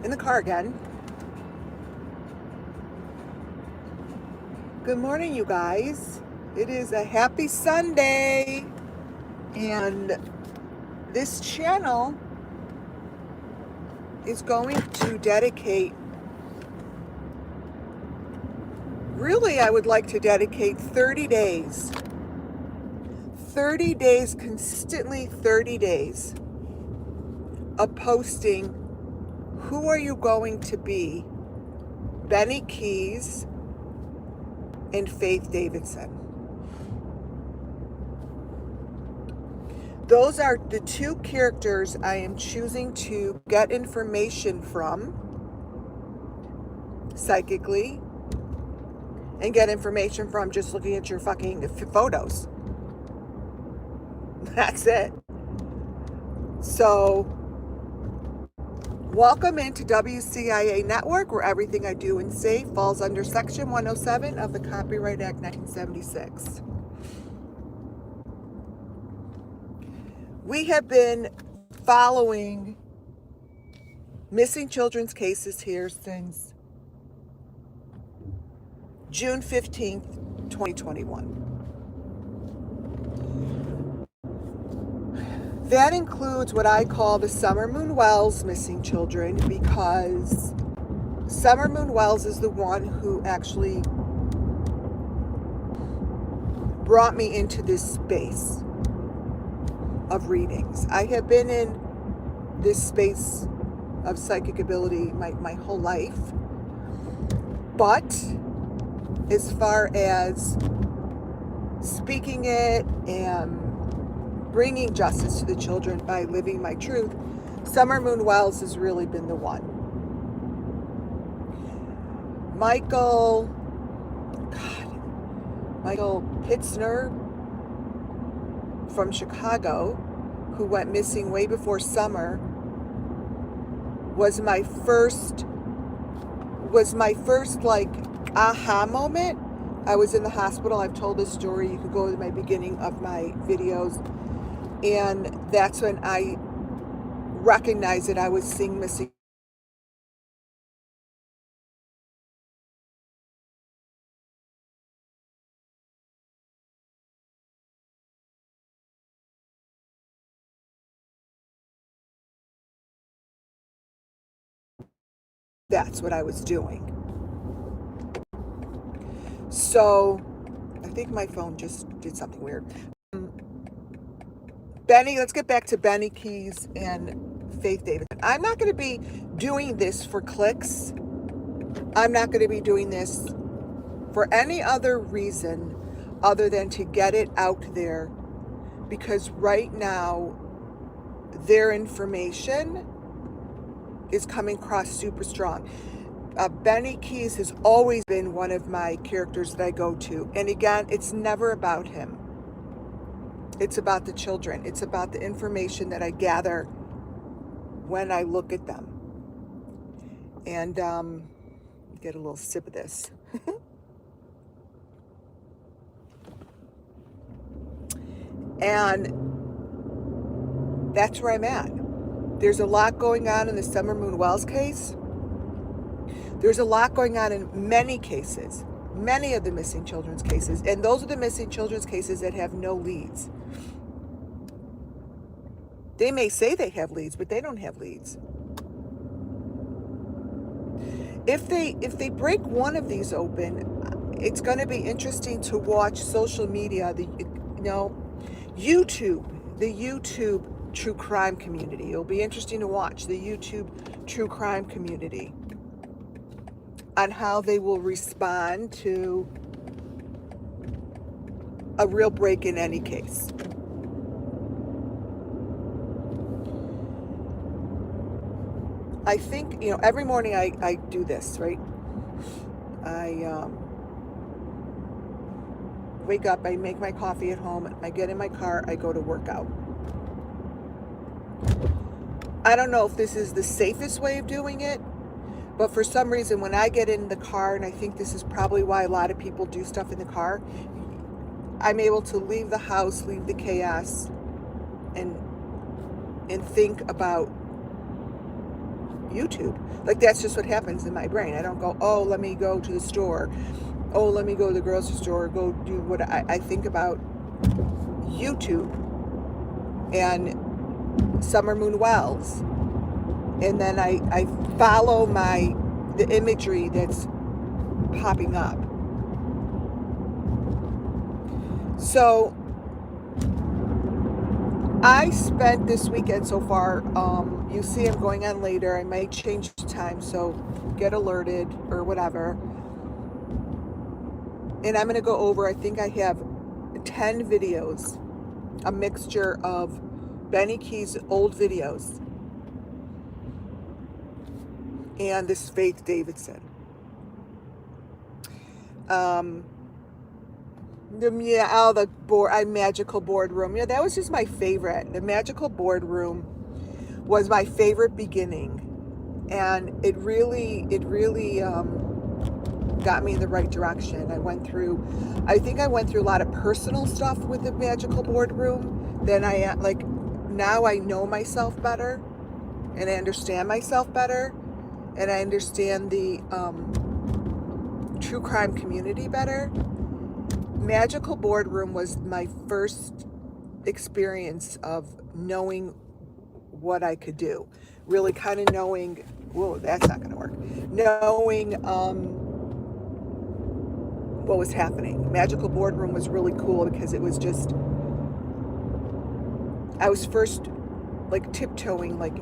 in the car again. Good morning, you guys. It is a happy Sunday, and this channel is going to dedicate, really I would like to dedicate 30 days, consistently 30 days of posting who are you going to be, Benny Keys and Faith Davidson. Those are the two characters I am choosing to get information from psychically and get information from just looking at your fucking photos. That's it. So, welcome into WCIA Network, where everything I do and say falls under Section 107 of the Copyright Act 1976. We have been following missing children's cases here since June 15th, 2021. That includes what I call the Summer Moon Wells missing children, because Summer Moon Wells is the one who actually brought me into this space of readings. I have been in this space of psychic ability my whole life, but as far as speaking it and bringing justice to the children by living my truth, Summer Moon Wells has really been the one. Michael Pitzner from Chicago, who went missing way before summer, was my first like aha moment. I was in the hospital. I've told this story. You could go to my beginning of my videos. And that's when I recognized that I was seeing missing. That's what I was doing. So I think my phone just did something weird. Benny, let's get back to Benny Keys and Faith Davidson. I'm not going to be doing this for clicks. I'm not going to be doing this for any other reason other than to get it out there, because right now their information is coming across super strong. Benny Keys has always been one of my characters that I go to. And again, it's never about him. It's about the children. It's about the information that I gather when I look at them. And get a little sip of this. And that's where I'm at. There's a lot going on in the Summer Moon Wells case. There's a lot going on in many cases, many of the missing children's cases. And those are the missing children's cases that have no leads. They may say they have leads, but they don't have leads. If they break one of these open, it's going to be interesting to watch social media, YouTube, the YouTube true crime community. It'll be interesting to watch the YouTube true crime community on how they will respond to a real break in any case. I think, every morning I do this, right? I wake up, I make my coffee at home, I get in my car, I go to work out. I don't know if this is the safest way of doing it, but for some reason when I get in the car, and I think this is probably why a lot of people do stuff in the car, I'm able to leave the house, leave the chaos, and think about, YouTube. Like, that's just what happens in my brain. I don't go, oh, let me go to the store. Oh, let me go to the grocery store. Go do what I think about YouTube and Summer Moon Wells. And then I follow the imagery that's popping up. So I spent this weekend so far, you see I'm going on later. I may change the time, so get alerted or whatever. And I'm going to go over, I think I have 10 videos, a mixture of Benny Key's old videos and this Faith Davidson. The magical boardroom. Yeah, that was just my favorite. The magical boardroom was my favorite beginning, and it really got me in the right direction. I think I went through a lot of personal stuff with the magical boardroom. Then now I know myself better, and I understand myself better, and I understand the true crime community better. Magical boardroom was my first experience of knowing what I could do. Really kind of knowing, whoa, that's not going to work. Knowing what was happening. Magical boardroom was really cool because it was just, I was first like tiptoeing, like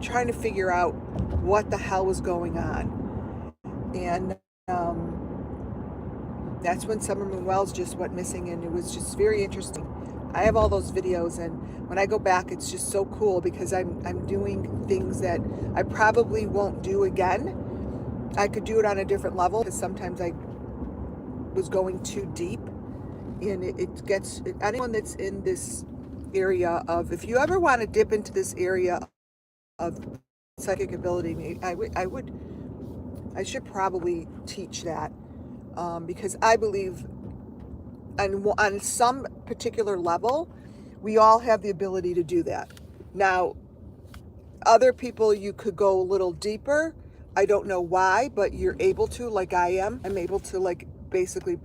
trying to figure out what the hell was going on. And that's when Summer Moon Wells just went missing, and it was just very interesting. I have all those videos, and when I go back, it's just so cool because I'm doing things that I probably won't do again. I could do it on a different level because sometimes I was going too deep, and it gets anyone that's in this area of, if you ever want to dip into this area of psychic ability, I should probably teach that. Because I believe on some particular level, we all have the ability to do that. Now, other people, you could go a little deeper. I don't know why, but you're able to, like I am. I'm able to, like, basically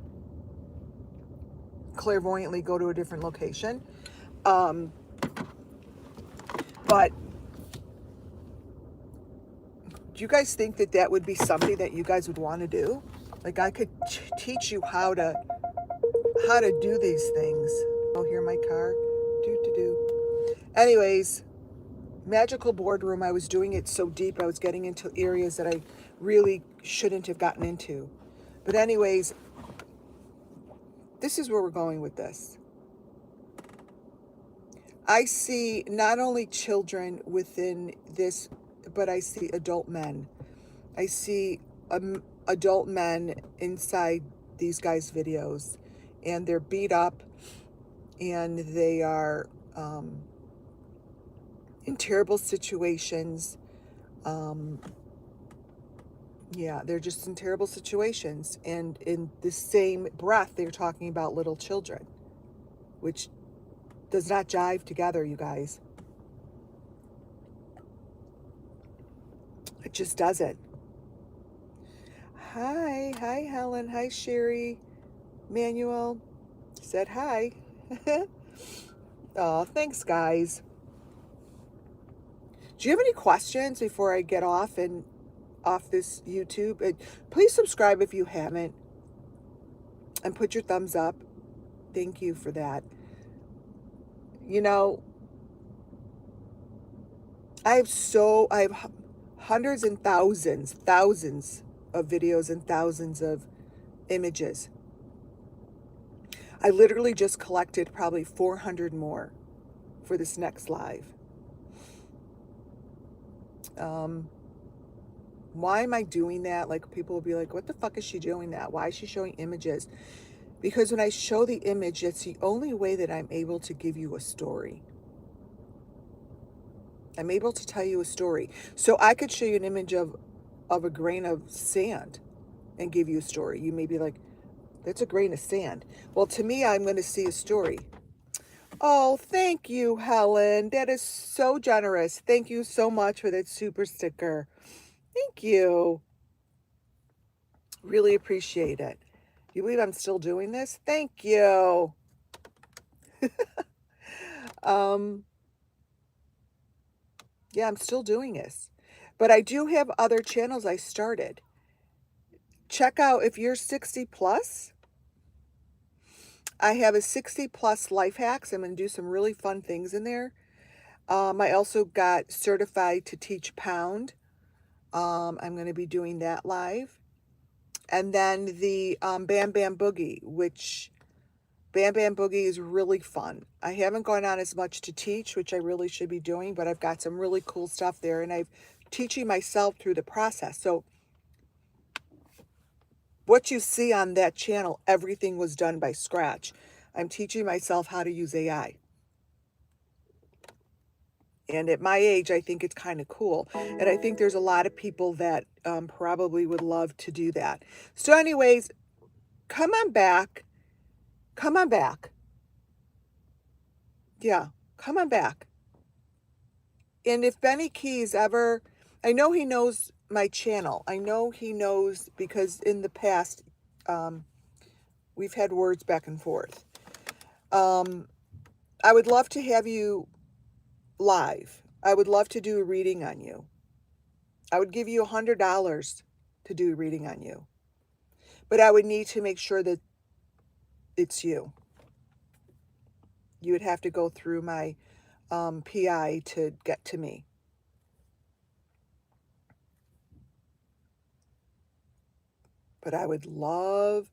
clairvoyantly go to a different location. But do you guys think that would be something that you guys would want to do? Like, I could teach you how to do these things. Oh, hear my car. Anyways, magical boardroom, I was doing it so deep. I was getting into areas that I really shouldn't have gotten into. But anyways, this is where we're going with this. I see not only children within this, but I see adult men. I see adult men inside these guys' videos, and they're beat up, and they are in terrible situations. Yeah, they're just in terrible situations, and in the same breath, they're talking about little children, which does not jive together, you guys. It just doesn't. Hi Helen, hi Sherry. Manuel said hi. Oh, thanks guys. Do you have any questions before I get off this YouTube? Please subscribe if you haven't, and put your thumbs up. Thank you for that. You know, I have hundreds and thousands of videos and thousands of images. I literally just collected probably 400 more for this next live. Why am I doing that? Like, people will be like, what the fuck is she doing that? Why is she showing images? Because when I show the image, it's the only way that I'm able to give you a story. I'm able to tell you a story. So I could show you an image of a grain of sand and give you a story. You may be like, that's a grain of sand. Well, to me, I'm going to see a story. Oh, thank you, Helen. That is so generous. Thank you so much for that super sticker. Thank you. Really appreciate it. You believe I'm still doing this? Thank you. Um, yeah, I'm still doing this. But I do have other channels I started. Check out, if you're 60 plus, I have a 60 plus life hacks. I'm going to do some really fun things in there. I also got certified to teach pound. I'm going to be doing that live. And then the Bam Bam Boogie, which Bam Bam Boogie is really fun. I haven't gone on as much to teach, which I really should be doing, but I've got some really cool stuff there, and I'm teaching myself through the process. So what you see on that channel, everything was done by scratch. I'm teaching myself how to use AI. And at my age, I think it's kind of cool. And I think there's a lot of people that probably would love to do that. So anyways, come on back. Come on back. Yeah, come on back. And if Benny Keys ever, I know he knows my channel. I know he knows because in the past, we've had words back and forth. I would love to have you live. I would love to do a reading on you. I would give you $100 to do a reading on you. But I would need to make sure that it's you. You would have to go through my PI to get to me. But I would love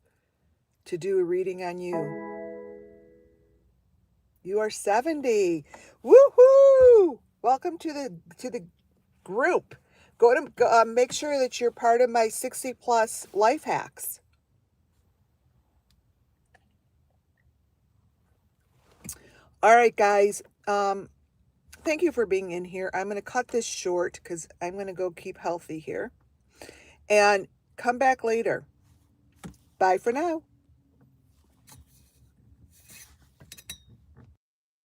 to do a reading on you. You are 70. Woohoo! Welcome to the group. Make sure that you're part of my 60 plus life hacks. All right, guys. Thank you for being in here. I'm going to cut this short because I'm going to go keep healthy here. And come back later. Bye for now.